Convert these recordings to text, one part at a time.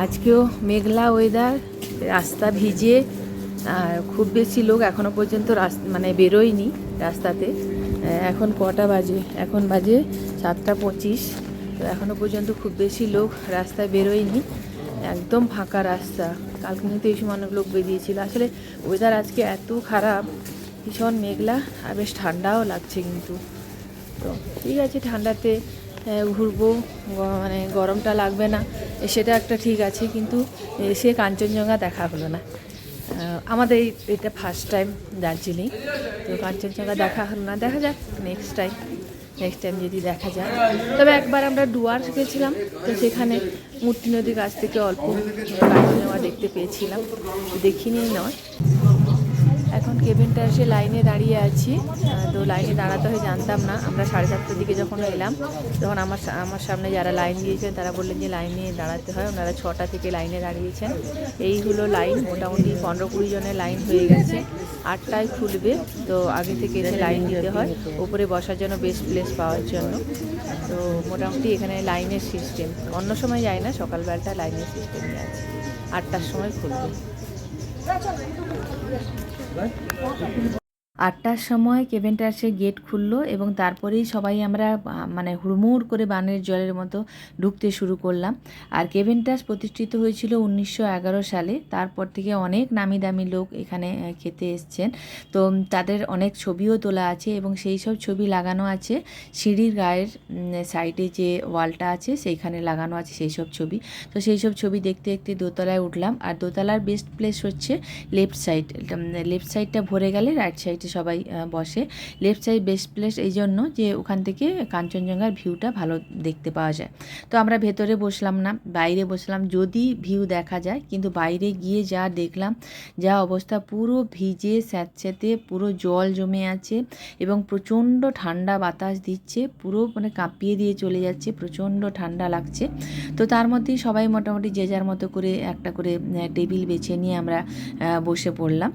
আজকেও মেঘলা ওয়েদার, রাস্তা ভিজে, আর খুব বেশি লোক এখনও পর্যন্ত মানে বেরোয়নি রাস্তাতে। এখন কটা বাজে? এখন বাজে 7:25। তো এখনও পর্যন্ত খুব বেশি লোক রাস্তায় বেরোয়নি, একদম ফাঁকা রাস্তা। কালকে কিন্তু এই সময় অনেক লোক বেরিয়েছিল। আসলে ওয়েদার আজকে এত খারাপ, ভীষণ মেঘলা আর বেশ ঠান্ডাও লাগছে কিন্তু। তো ঠিক আছে, ঠান্ডাতে ঘুরবো, মানে গরমটা লাগবে না, সেটা একটা ঠিক আছে। কিন্তু সে কাঞ্চনজঙ্ঘা দেখা হলো না। আমাদের এটা ফার্স্ট টাইম দার্জিলিং, তো কাঞ্চনজঙ্ঘা দেখা হলো না। দেখা যাক নেক্সট টাইম যদি দেখা যায়। তবে একবার আমরা ডুয়ার্স গেছিলাম, তো সেখানে মূর্তি নদীর কাছ থেকে অল্প কাঞ্চনজঙ্ঘা দেখতে পেয়েছিলাম, দেখিনি নয়। এখন কেবিনটা এসে লাইনে দাঁড়িয়ে আছি। তো লাইনে দাঁড়াতে হয় জানতাম না। আমরা 7:30টার দিকে যখন এলাম, তখন আমার সামনে যারা লাইন দিয়েছেন তারা বললেন যে লাইনে দাঁড়াতে হয়। ওনারা 6টা থেকে লাইনে দাঁড়িয়েছেন। এই হলো লাইন, মোটামুটি 15-20 জনের লাইন হয়ে গেছে। 8টায় খুলবে, তো আগে থেকে এসে লাইন দিতে হয় উপরে বসার জন্য, বেস্ট প্লেস পাওয়ার জন্য। তো মোটামুটি এখানে লাইনের সিস্টেম, অন্য সময় যায় না, সকালবেলাটা লাইনের সিস্টেমই আছে। 8টার সময় খুলবে। 8টার সময় কেভেন্টার্সের গেট খুললো এবং তারপরেই সবাই আমরা মানে হুড়মুড় করে বানের জলের মতো ঢুকতে শুরু করলাম। আর কেভেন্টার্স প্রতিষ্ঠিত হয়েছিল 1911 সালে। তারপর থেকে অনেক নামি দামি লোক এখানে খেতে এসছেন। তো তাদের অনেক ছবিও তোলা আছে এবং সেই সব ছবি লাগানো আছে সিঁড়ির গায়ের সাইডে যে ওয়ালটা আছে সেইখানে লাগানো আছে সেই সব ছবি। তো সেই সব ছবি দেখতে দেখতে দোতলায় উঠলাম। আর দোতলার বেস্ট প্লেস হচ্ছে লেফট সাইডটা ভরে গেলে রাইট সাইডে সবাই বসে। লেফট সাইড বেস্ট প্লেস এই জন্য যে ওখান থেকে কাঞ্চনজঙ্ঘার ভিউটা ভালো দেখতে পাওয়া যায়। তো আমরা ভেতরে বসলাম না, বাইরে বসলাম যদি ভিউ দেখা যায়। কিন্তু বাইরে গিয়ে যা দেখলাম, যা অবস্থা, পুরো ভিজে স্যাঁতস্যাঁতে, পুরো জল জমে আছে এবং প্রচণ্ড ঠান্ডা বাতাস দিচ্ছে, পুরো মানে কাঁপিয়ে দিয়ে চলে যাচ্ছে, প্রচণ্ড ঠান্ডা লাগছে। তো তার মধ্যেই সবাই মোটামুটি যে যার মতো করে একটা করে টেবিল বেছে নিয়ে আমরা বসে পড়লাম।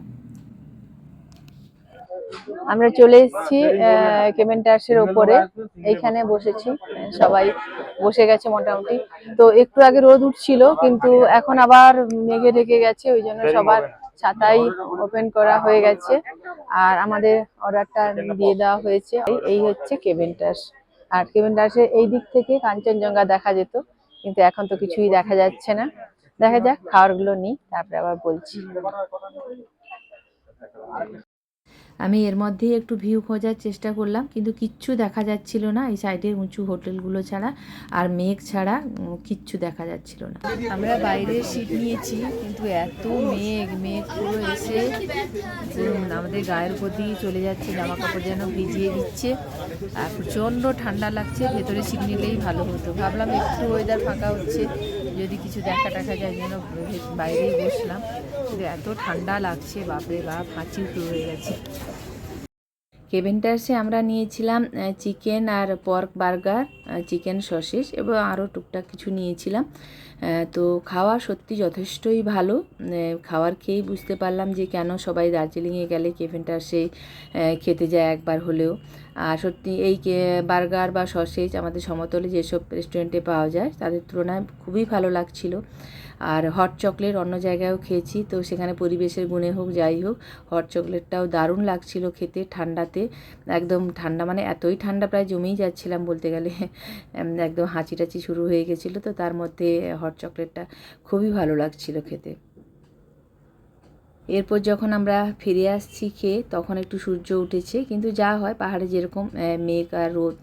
আমরা চলে এসেছি কেভেন্টার্সের ওপরে, এইখানে বসেছি, সবাই বসে গেছে মোটামুটি। তো একটু আগে রোদ উঠছিল, কিন্তু এখন আবার মেঘে ঢেকে গেছে, ওই জন্য সবার ছাতাই ওপেন করা হয়ে গেছে। আর আমাদের অর্ডারটা দিয়ে দেওয়া হয়েছে। এই হচ্ছে কেভেন্টার্স। আর কেভেন্টার্সের এই দিক থেকে কাঞ্চনজঙ্ঘা দেখা যেত, কিন্তু এখন তো কিছুই দেখা যাচ্ছে না। দেখা যাক, খাবারগুলো নিই, তারপরে আবার বলছি। আমি এর মধ্যেই একটু ভিউ খোঁজার চেষ্টা করলাম, কিন্তু কিচ্ছু দেখা যাচ্ছিল না এই সাইডের উঁচু হোটেলগুলো ছাড়া, আর মেঘ ছাড়া কিচ্ছু দেখা যাচ্ছিল না। আমরা বাইরে সিট নিয়েছি, কিন্তু এত মেঘ পুরো এসে আমাদের গায়ের উপর দিয়ে চলে যাচ্ছে, জামা কাপড় যেন ভিজিয়ে দিচ্ছে। আর প্রচণ্ড ঠান্ডা লাগছে, ভেতরে সিট নিলেই ভালো হতো। ভাবলাম একটু ওয়েদার ফাঁকা হচ্ছে, যদি কিছু দেখা যায়, যেন বাইরেই বসলাম। কিন্তু এত ঠান্ডা লাগছে, বাপরে বাপ, হাঁচি শুরু হয়ে গেছে। কেভেন্টার্সে আমরা নিয়েছিলাম চিকেন আর পর্ক বার্গার, চিকেন সসেজ এবং আরও টুকটাক কিছু নিয়েছিলাম। তো খাওয়া সত্যি যথেষ্টই ভালো। খাওয়ার খেয়েই বুঝতে পারলাম যে কেন সবাই দার্জিলিংয়ে গেলে কেভেন্টার্সে খেতে যায় একবার হলেও। আর সত্যি এই বার্গার বা সসেজ আমাদের সমতলে যেসব রেস্টুরেন্টে পাওয়া যায় তাদের তুলনায় খুবই ভালো লাগছিল। আর হট চকলেট অন্য জায়গায়ও খেয়েছি, তো সেখানে পরিবেশের গুণে হোক যাই হোক, হট চকলেটটাও দারুণ লাগছিল খেতে। ঠান্ডাতে একদম ঠান্ডা, মানে এতই ঠান্ডা প্রায় জমেই যাচ্ছিলাম বলতে গেলে, একদম হাঁচি টাচি শুরু হয়ে গেছিলো। তো তার মধ্যে হট চকলেটটা খুবই ভালো লাগছিল খেতে। এরপর যখন আমরা ফিরে আসছি খেয়ে, তখন একটু সূর্য উঠেছে, কিন্তু যা হয় পাহাড়ে যেরকম মেঘ আর রোদ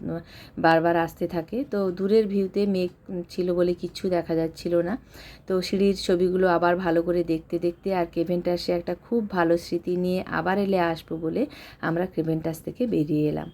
বারবার আসতে থাকে, তো দূরের ভিউতে মেঘ ছিল বলে কিচ্ছু দেখা যাচ্ছিল না। তো সিঁড়ির ছবিগুলো আবার ভালো করে দেখতে দেখতে আর কেভেন্টাসে একটা খুব ভালো স্মৃতি নিয়ে আবার এলে আসবো বলে আমরা কেভেন্টাস থেকে বেরিয়ে এলাম।